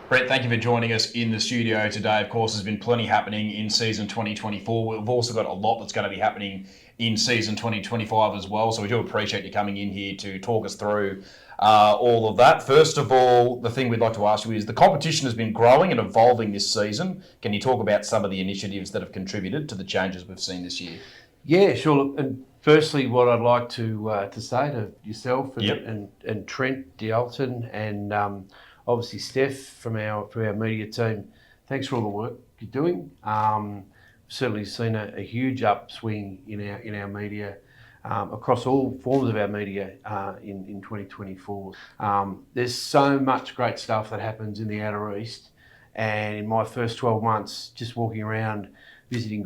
Brett, thank you for joining us in the studio today. Of course, there's been plenty happening in season 2024. We've also got a lot that's going to be happening in season 2025 as well. So we do appreciate you coming in here to talk us through all of that. First of all, the thing we'd like to ask you is the competition has been growing and evolving this season. Can you talk about some of the initiatives that have contributed to the changes we've seen this year? Yeah, sure. Look, and firstly, what I'd like to say to yourself Yep. and Trent D'Alton and obviously Steph from our media team, thanks for all the work you're doing. Certainly seen a huge upswing in our media across all forms of our media in 2024. There's so much great stuff that happens in the Outer East, and in my first 12 months, just walking around, visiting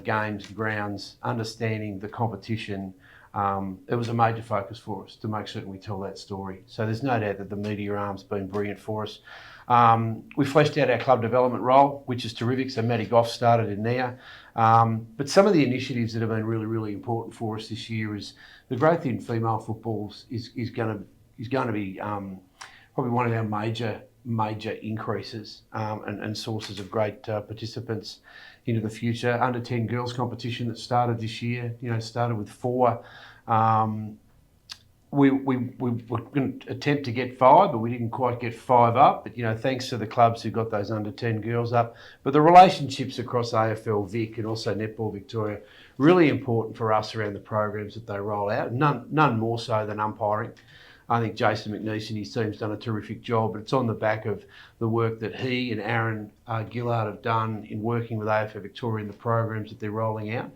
games, grounds, understanding the competition, it was a major focus for us to make certain we tell that story. So there's no doubt that the media arm's been brilliant for us. We fleshed out our club development role, which is terrific. So Matty Goff started in there. But some of the initiatives that have been really, really important for us this year is the growth in female football is going to be probably one of our major increases and sources of great participants into the future. Under 10 girls competition that started this year, started with 4. We were going to attempt to get 5, but we didn't quite get 5 up. But, thanks to the clubs who got those under 10 girls up. But the relationships across AFL Vic and also Netball Victoria, really important for us around the programs that they roll out. None more so than umpiring. I think Jason McNeese and his team's done a terrific job, but it's on the back of the work that he and Aaron Gillard have done in working with AFL Victoria in the programs that they're rolling out.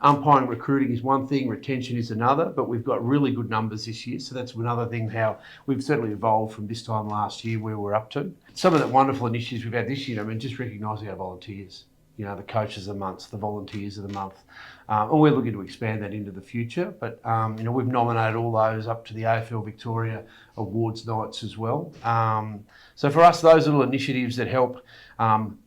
Umpiring recruiting is one thing, retention is another, but we've got really good numbers this year, so that's another thing how we've certainly evolved from this time last year where we're up to. Some of the wonderful initiatives we've had this year, just recognising our volunteers. The coaches of the month, the volunteers of the month. And we're looking to expand that into the future. But, we've nominated all those up to the AFL Victoria Awards nights as well. So for us, those little initiatives that help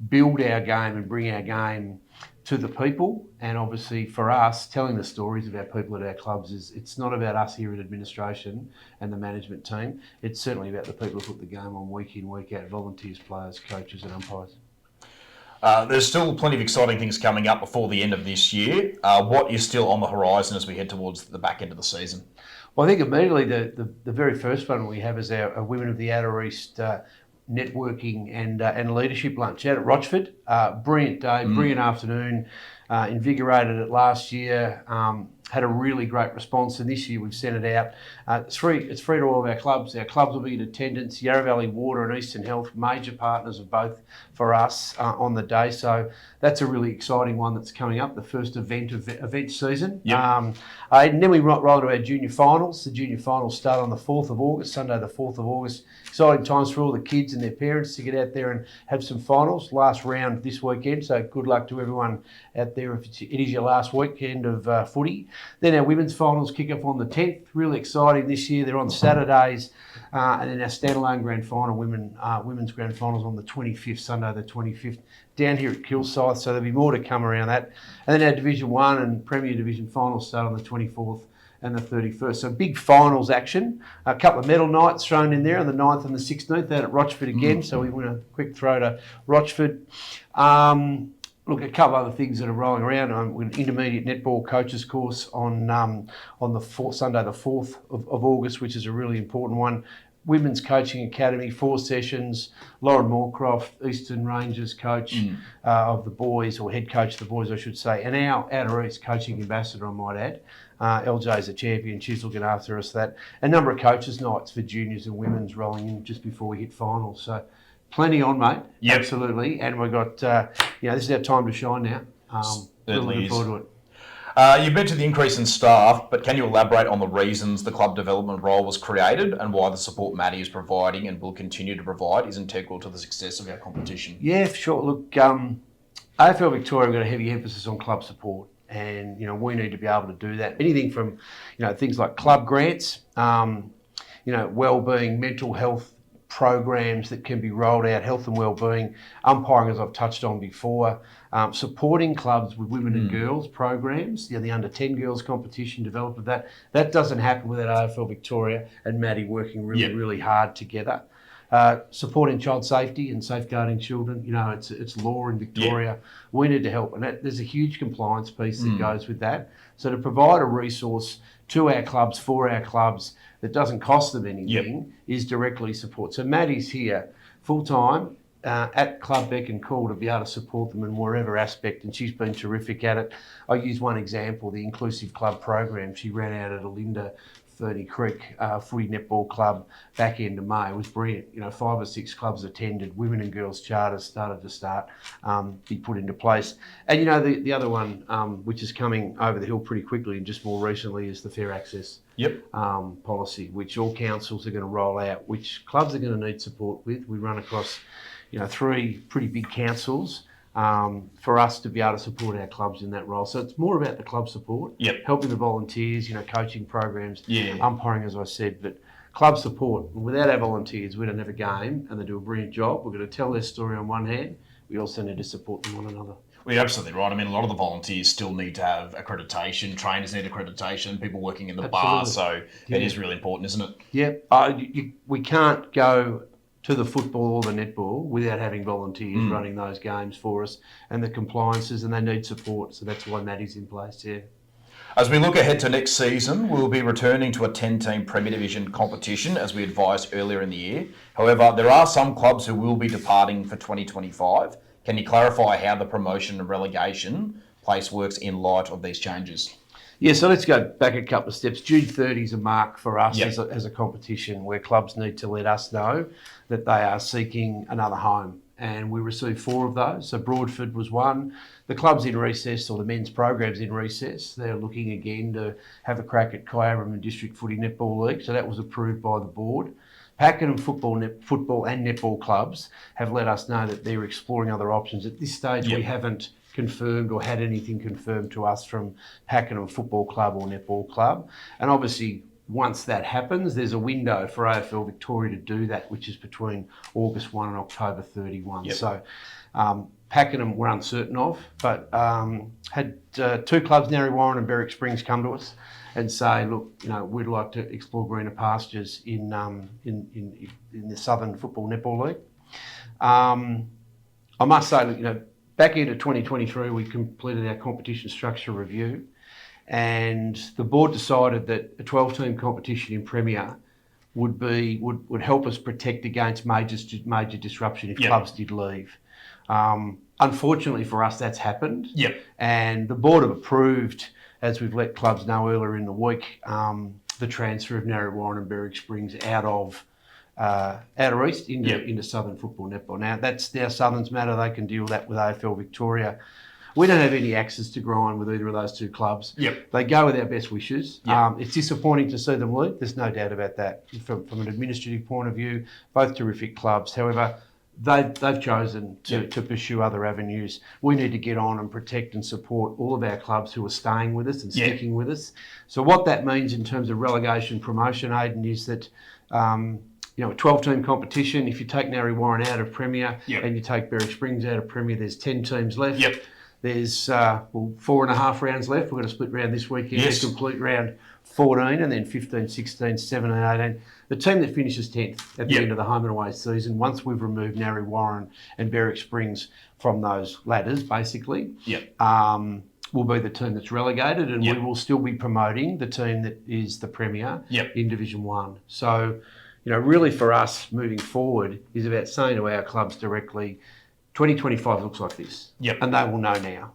build our game and bring our game to the people. And obviously for us, telling the stories of our people at our clubs it's not about us here at administration and the management team. It's certainly about the people who put the game on week in, week out, volunteers, players, coaches and umpires. There's still plenty of exciting things coming up before the end of this year. What is still on the horizon as we head towards the back end of the season? Well, I think immediately the very first one we have is our Women of the Outer East networking and leadership lunch out at Rochford. Brilliant day, brilliant afternoon. Invigorated it last year. Had a really great response, and this year we've sent it out. It's free to all of our clubs. Our clubs will be in attendance. Yarra Valley Water and Eastern Health, major partners of both for us on the day. So that's a really exciting one that's coming up, the first event season. Yep. And then we roll to our junior finals. The junior finals start on the 4th of August, Sunday the 4th of August. Exciting times for all the kids and their parents to get out there and have some finals. Last round this weekend, so good luck to everyone out there if it is your last weekend of footy. Then our women's finals kick off on the 10th. Really exciting this year. They're on Saturdays. And then our standalone grand final, women's grand finals on the 25th, Sunday the 25th, down here at Kilsyth. So there'll be more to come around that. And then our Division 1 and Premier Division finals start on the 24th and the 31st. So big finals action. A couple of medal nights thrown in there on the 9th and the 16th out at Rochford again. So we want a quick throw to Rochford. Look, a couple of other things that are rolling around. An intermediate netball coaches course on the Sunday the 4th of August, which is a really important one. Women's Coaching Academy, 4 sessions. Lauren Moorcroft, Eastern Rangers coach of the boys, or head coach of the boys, I should say, and our Outer East coaching ambassador, I might add. LJ's a champion. She's looking after us that. A number of coaches nights for juniors and women's rolling in just before we hit finals. So plenty on, mate. Yep. Absolutely. And we've got, this is our time to shine now. Really looking forward to it. You mentioned the increase in staff, but can you elaborate on the reasons the club development role was created and why the support Matty is providing and will continue to provide is integral to the success of our competition? Yeah, for sure. Look, AFL Victoria have got a heavy emphasis on club support, and we need to be able to do that. Anything from things like club grants, wellbeing, mental health programs that can be rolled out, health and wellbeing, umpiring, as I've touched on before, supporting clubs with women and girls programs, the under 10 girls competition developed with that. That doesn't happen without AFL Victoria and Matty working really hard together. Supporting child safety and safeguarding children, it's law in Victoria. We need to help, and there's a huge compliance piece that goes with that. So to provide a resource to our clubs, for our clubs, that doesn't cost them anything, is directly support. So Maddie's here full-time at Club Beck and Call to be able to support them in whatever aspect, and she's been terrific at it. I use one example, the Inclusive Club program. She ran out at Alinda Ferny Creek Footy Netball Club back end of May. It was brilliant. 5 or 6 clubs attended. Women and girls charters started to be put into place. And the other one, which is coming over the hill pretty quickly and just more recently, is the fair access policy, which all councils are going to roll out, which clubs are going to need support with. We run across 3 pretty big councils for us to be able to support our clubs in that role. So it's more about the club support, helping the volunteers, coaching programs, umpiring, as I said, but club support. Without our volunteers, we don't have a game, and they do a brilliant job. We're going to tell their story on one hand. We also need to support them on another. Well, you're absolutely right. I mean, a lot of the volunteers still need to have accreditation. Trainers need accreditation. People working in the bar. So it is really important, isn't it? Yeah. We can't go to the football or the netball without having volunteers running those games for us, and the compliances, and they need support. So that's why Maddie's in place here. As we look ahead to next season, we'll be returning to a 10-team Premier Division competition, as we advised earlier in the year. However, there are some clubs who will be departing for 2025. Can you clarify how the promotion and relegation place works in light of these changes? Yeah, so let's go back a couple of steps. June 30 is a mark for us as a competition where clubs need to let us know that they are seeking another home. And we received 4 of those. So Broadford was one. The club's in recess, or the men's program's in recess. They're looking again to have a crack at Kyabram and District Footy Netball League. So that was approved by the board. Pakenham football and netball clubs have let us know that they're exploring other options. At this stage, we haven't confirmed or had anything confirmed to us from Pakenham Football Club or Netball Club. And obviously, once that happens, there's a window for AFL Victoria to do that, which is between August 1 and October 31. So Pakenham we're uncertain of, but had 2 clubs, Narre Warren and Berwick Springs, come to us and say, look, we'd like to explore greener pastures in the Southern Football Netball League. I must say, look, back into 2023, we completed our competition structure review, and the board decided that a 12-team competition in Premier would help us protect against major disruption if clubs did leave. Unfortunately for us, that's happened. And the board have approved, as we've let clubs know earlier in the week, the transfer of Narre Warren and Berwick Springs out of east into Southern Football Netball. Now, that's now Southern's matter. They can deal with that with AFL Victoria. We don't have any access to grind with either of those 2 clubs. They go with our best wishes. It's disappointing to see them leave. There's no doubt about that. From an administrative point of view, both terrific clubs. However, they've chosen to pursue other avenues. We need to get on and protect and support all of our clubs who are staying with us and sticking with us. So what that means in terms of relegation promotion, Aidan, is that a 12-team competition. If you take Narre Warren out of Premier and you take Berwick Springs out of Premier, there's 10 teams left. There's 4.5 rounds left. We're going to split round this weekend to complete round 14, and then 15, 16, 17, 18. The team that finishes 10th at the end of the home and away season, once we've removed Narre Warren and Berwick Springs from those ladders, basically, will be the team that's relegated, and we will still be promoting the team that is the Premier in Division 1. So, really for us moving forward is about saying to our clubs directly, 2025 looks like this. And they will know now.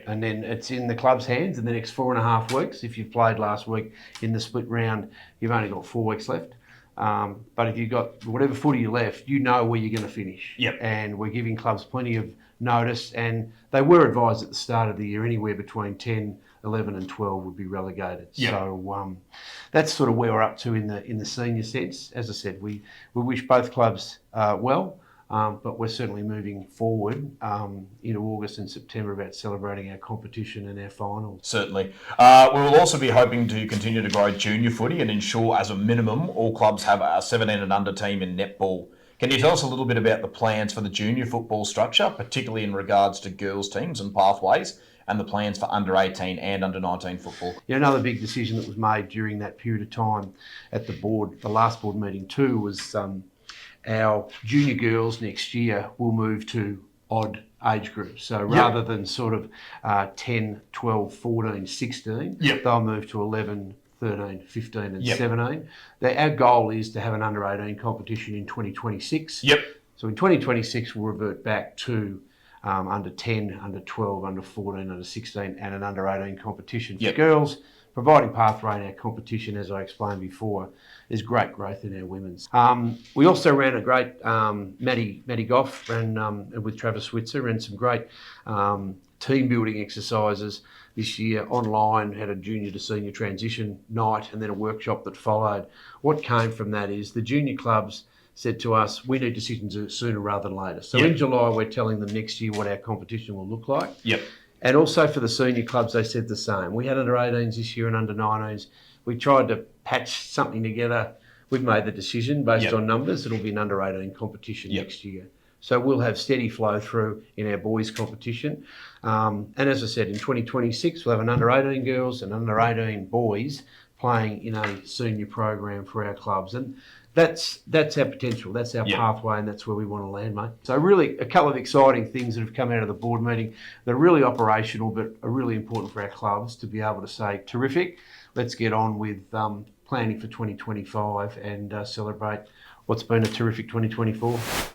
And then it's in the club's hands in the next 4.5 weeks. If you've played last week in the split round, you've only got 4 weeks left. But if you've got whatever footy left, you know where you're going to finish. And we're giving clubs plenty of notice. And they were advised at the start of the year anywhere between 10, 11 and 12 would be relegated. So that's sort of where we're up to in the senior sense. As I said, we wish both clubs well. But we're certainly moving forward into August and September about celebrating our competition and our finals. Certainly. We will also be hoping to continue to grow junior footy and ensure, as a minimum, all clubs have a 17 and under team in netball. Can you tell us a little bit about the plans for the junior football structure, particularly in regards to girls' teams and pathways, and the plans for under 18 and under 19 football? Yeah, another big decision that was made during that period of time at the board, the last board meeting too, was our junior girls next year will move to odd age groups. So rather than sort of 10, 12, 14, 16, they'll move to 11, 13, 15 and 17. Our goal is to have an under-18 competition in 2026. So in 2026, we'll revert back to under 10, under 12, under 14, under 16 and an under-18 competition for girls, providing pathway in our competition, as I explained before. There's great growth in our women's. We also ran a great, Maddie Goff ran with Travis Switzer, ran some great team building exercises this year online, had a junior to senior transition night and then a workshop that followed. What came from that is the junior clubs said to us, we need decisions sooner rather than later. So in July, we're telling them next year what our competition will look like. And also for the senior clubs, they said the same. We had under 18s this year and under 19s. We tried to patch something together. We've made the decision based on numbers. It'll be an under 18 competition next year. So we'll have steady flow through in our boys competition. And as I said, in 2026, we'll have an under 18 girls and under 18 boys playing in a senior program for our clubs. And that's our potential, that's our pathway, and that's where we want to land, mate. So really a couple of exciting things that have come out of the board meeting. They're really operational, but are really important for our clubs to be able to say, terrific, let's get on with planning for 2025 and celebrate what's been a terrific 2024.